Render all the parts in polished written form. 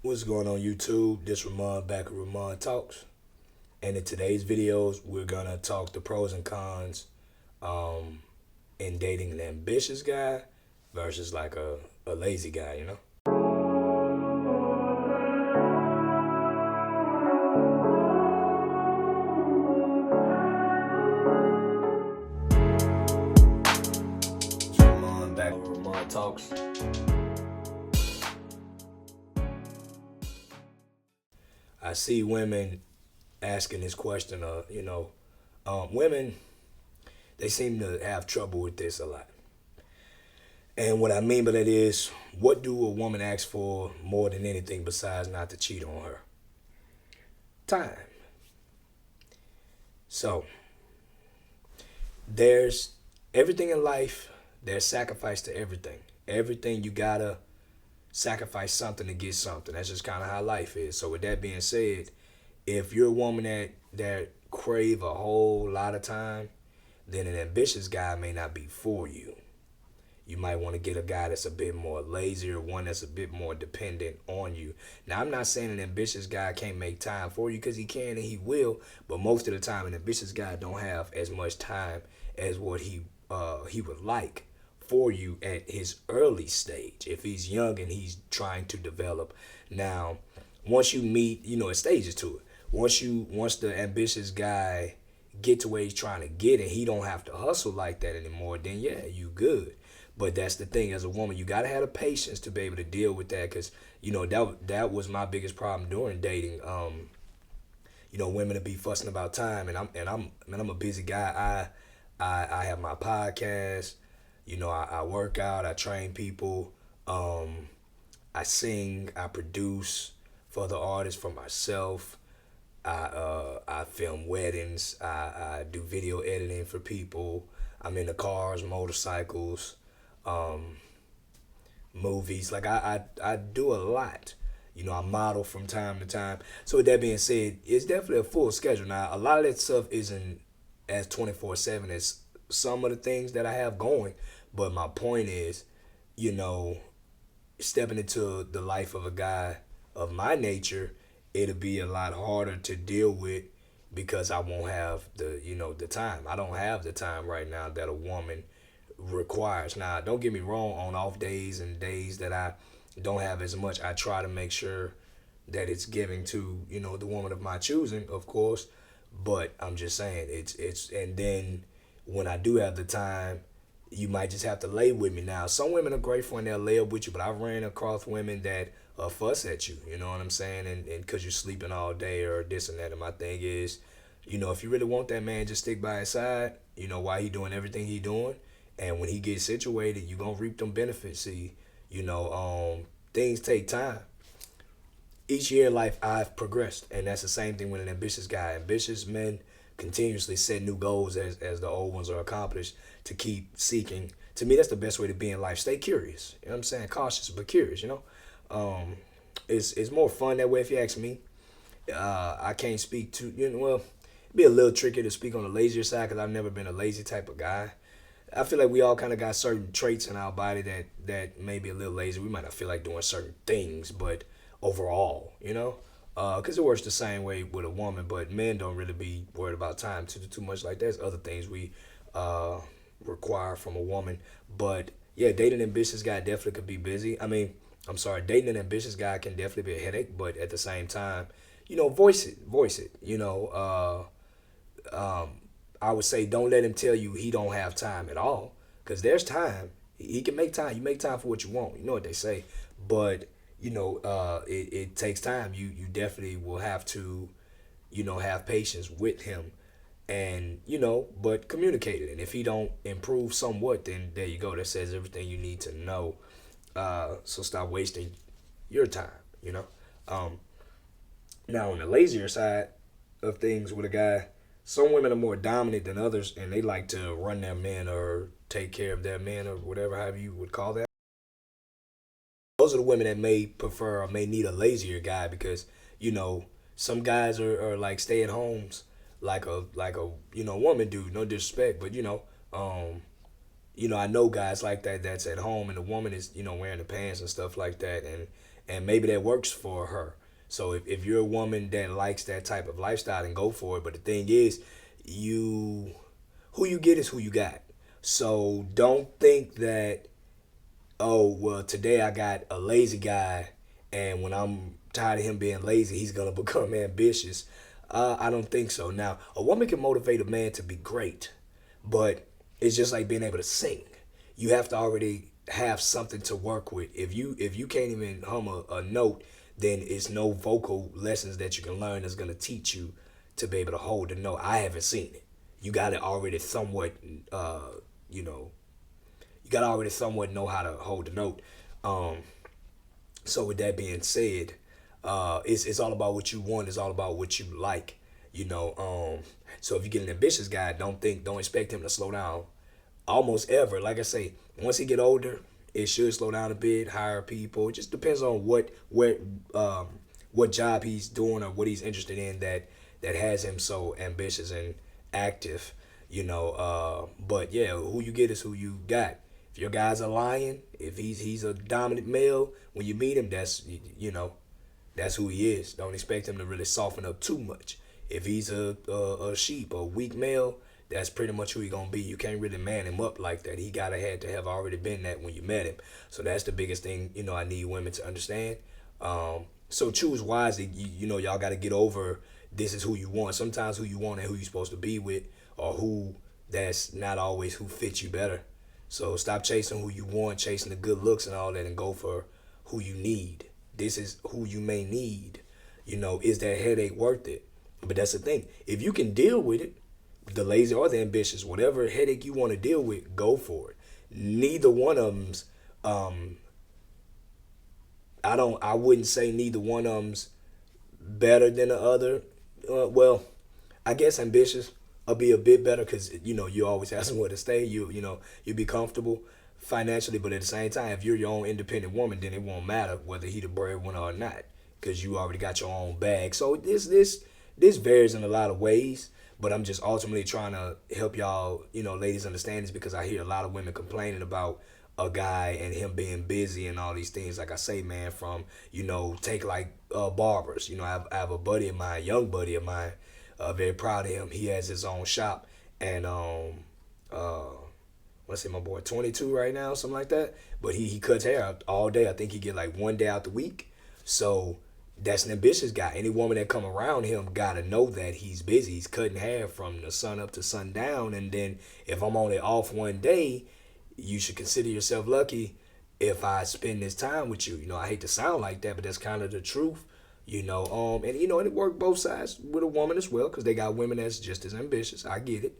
What's going on YouTube? This Ramon back at Ramon Talks. And in today's videos, we're gonna talk the pros and cons um, in dating an ambitious guy versus like a lazy guy, you know? It's Ramon back at Ramon Talks. I see women asking this question, women, they seem to have trouble with this a lot. And what I mean by that is, what do a woman ask for more than anything besides not to cheat on her? Time. So, there's everything in life, there's sacrifice to everything. Everything you gotta sacrifice something to get something. That's just kind of how life is. So, with that being said, if you're a woman that crave a whole lot of time, then an ambitious guy may not be for you. You might want to get a guy that's a bit more lazy or one that's a bit more dependent on you. Now, I'm not saying an ambitious guy can't make time for you because he can and he will, but most of the time, an ambitious guy don't have as much time as what he would like for you at his early stage. If he's young and he's trying to develop. Now, once you meet, it stages to it. Once the ambitious guy get to where he's trying to get and he don't have to hustle like that anymore, then yeah, you good. But that's the thing, as a woman, you gotta have the patience to be able to deal with that, because that was my biggest problem during dating. Women to be fussing about time, and I'm a busy guy. I have my podcast. I work out, I train people, I sing, I produce for the artists, for myself. I film weddings. I do video editing for people. I'm into cars, motorcycles, um, movies. Like I do a lot. I model from time to time. So with that being said, it's definitely a full schedule. Now a lot of that stuff isn't as 24/7 as some of the things that I have going. But my point is, you know, stepping into the life of a guy of my nature, it'll be a lot harder to deal with because I won't have the time. I don't have the time right now that a woman requires. Now, don't get me wrong, on off days and days that I don't have as much, I try to make sure that it's giving to, the woman of my choosing, of course. But I'm just saying it's and then when I do have the time, you might just have to lay with me. Now, some women are grateful and they'll lay up with you, but I've ran across women that fuss at you, you know what I'm saying? And because you're sleeping all day or this and that. And my thing is, if you really want that man, just stick by his side, while he doing everything he doing. And when he gets situated, you going to reap them benefits. See, things take time. Each year in life, I've progressed. And that's the same thing with an ambitious guy. Ambitious men continuously set new goals as the old ones are accomplished to keep seeking. To me, that's the best way to be in life. Stay curious. You know what I'm saying? Cautious, but curious. Um, it's more fun that way if you ask me. I can't speak to, well, it'd be a little tricky to speak on the lazier side because I've never been a lazy type of guy. I feel like we all kind of got certain traits in our body that may be a little lazy. We might not feel like doing certain things, but overall, because it works the same way with a woman. But men don't really be worried about time too much like that. There's other things we uh, require from a woman. But yeah, dating an ambitious guy definitely could be busy. I mean, I'm sorry, dating an ambitious guy can definitely be a headache. But at the same time, voice it. I would say don't let him tell you he don't have time at all, because there's time. He can make time. You make time for what you want. You know what they say. But it takes time. You definitely will have to have patience with him, and but communicate it. And if he don't improve somewhat, then there you go. That says everything you need to know. So stop wasting your time. Um, Now on the lazier side of things with a guy, some women are more dominant than others, and they like to run their men or take care of their men or whatever, however you would call that. Those are the women that may prefer or may need a lazier guy because some guys are like stay at homes like a woman do. No disrespect, but um I know guys like that that's at home and the woman is, wearing the pants and stuff like that, and maybe that works for her. So if you're a woman that likes that type of lifestyle, then go for it. But the thing is, you who you get is who you got. So don't think that, oh well, today I got a lazy guy, and when I'm tired of him being lazy, he's gonna become ambitious. I don't think so. Now, a woman can motivate a man to be great, but it's just like being able to sing. You have to already have something to work with. If you can't even hum a note, then it's no vocal lessons that you can learn that's gonna teach you to be able to hold the note. I haven't seen it. You got to already somewhat, you know, you got to already somewhat know how to hold the note. Um, so with that being said, it's all about what you want. It's all about what you like. So if you get an ambitious guy, don't expect him to slow down almost ever. Like I say, once he get older, it should slow down a bit. Hire people. It just depends on what job he's doing or what he's interested in that has him so ambitious and active. But yeah, who you get is who you got. If your guy's a lion, if he's a dominant male, when you meet him, that's who he is. Don't expect him to really soften up too much. If he's a sheep, a weak male, that's pretty much who he gonna be. You can't really man him up like that. He gotta had to have already been that when you met him. So that's the biggest thing, I need women to understand. So choose wisely. Y'all gotta get over this is who you want. Sometimes who you want and who you supposed to be with, or who that's not always who fits you better. So stop chasing who you want, chasing the good looks and all that, and go for who you need. This is who you may need. Is that headache worth it? But that's the thing. If you can deal with it, the lazy or the ambitious, whatever headache you want to deal with, go for it. Neither one of them's. I wouldn't say neither one of them's better than the other. Well, I guess ambitious will be a bit better because you always have somewhere to stay. You be comfortable financially, but at the same time, if you're your own independent woman, then it won't matter whether he the breadwinner or not because you already got your own bag. So this varies in a lot of ways. But I'm just ultimately trying to help y'all, ladies understand this because I hear a lot of women complaining about a guy and him being busy and all these things. Like I say, man, from, take like barbers. I have a buddy of mine, young buddy of mine, very proud of him. He has his own shop and, let's say my boy, 22 right now, something like that. But he cuts hair all day. I think he get like one day out the week. So that's an ambitious guy. Any woman that come around him gotta know that he's busy. He's cutting hair from the sun up to sundown. And then if I'm only off one day, you should consider yourself lucky if I spend this time with you. I hate to sound like that, but that's kind of the truth. And it worked both sides with a woman as well, because they got women that's just as ambitious. I get it.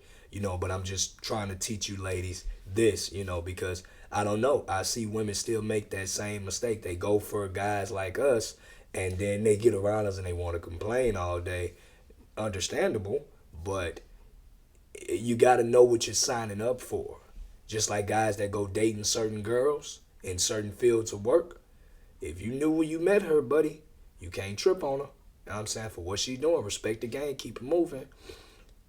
But I'm just trying to teach you ladies this, because I don't know. I see women still make that same mistake. They go for guys like us and then they get around us and they want to complain all day. Understandable, but you got to know what you're signing up for. Just like guys that go dating certain girls in certain fields of work. If you knew when you met her, buddy, you can't trip on her. You know what I'm saying? For what she's doing, respect the game, keep it moving.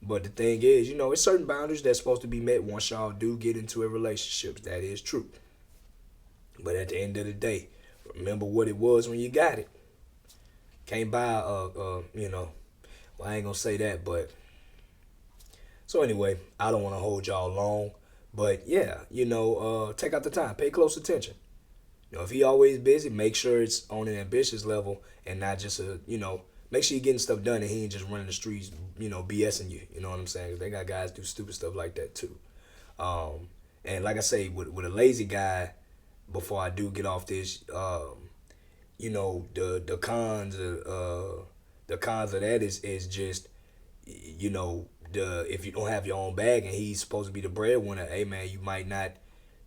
But the thing is, it's certain boundaries that's supposed to be met once y'all do get into a relationship. That is true. But at the end of the day, remember what it was when you got it. Can't buy well, I ain't gonna say that, but so anyway, I don't want to hold y'all long, but yeah, take out the time, pay close attention. If he always busy, make sure it's on an ambitious level and not just make sure you're getting stuff done and he ain't just running the streets, BSing you. You know what I'm saying? 'Cause they got guys do stupid stuff like that too. And like I say, with a lazy guy, before I do get off this, the cons of that is just the if you don't have your own bag and he's supposed to be the breadwinner, hey man,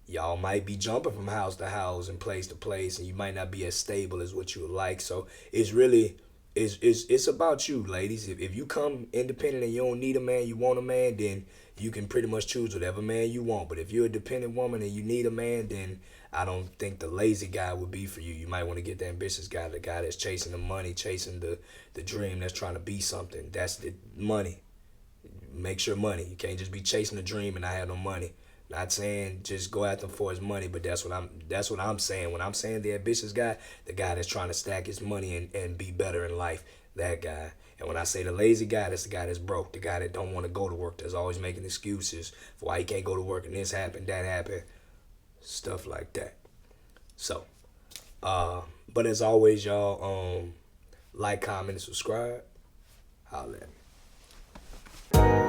y'all might be jumping from house to house and place to place, and you might not be as stable as what you would like. So it's really it's about you, ladies. If you come independent and you don't need a man, you want a man, then you can pretty much choose whatever man you want. But if you're a dependent woman and you need a man, then I don't think the lazy guy would be for you. You might want to get the ambitious guy, the guy that's chasing the money, chasing the dream, that's trying to be something. That's the money. Make sure money. You can't just be chasing the dream and not have no money. Not saying just go after him for his money, but that's what I'm saying. When I'm saying the ambitious guy, the guy that's trying to stack his money and be better in life, that guy. And when I say the lazy guy, that's the guy that's broke, the guy that don't want to go to work, that's always making excuses for why he can't go to work and this happened, that happened, stuff like that. So, but as always, y'all, like, comment, and subscribe. Holla at me.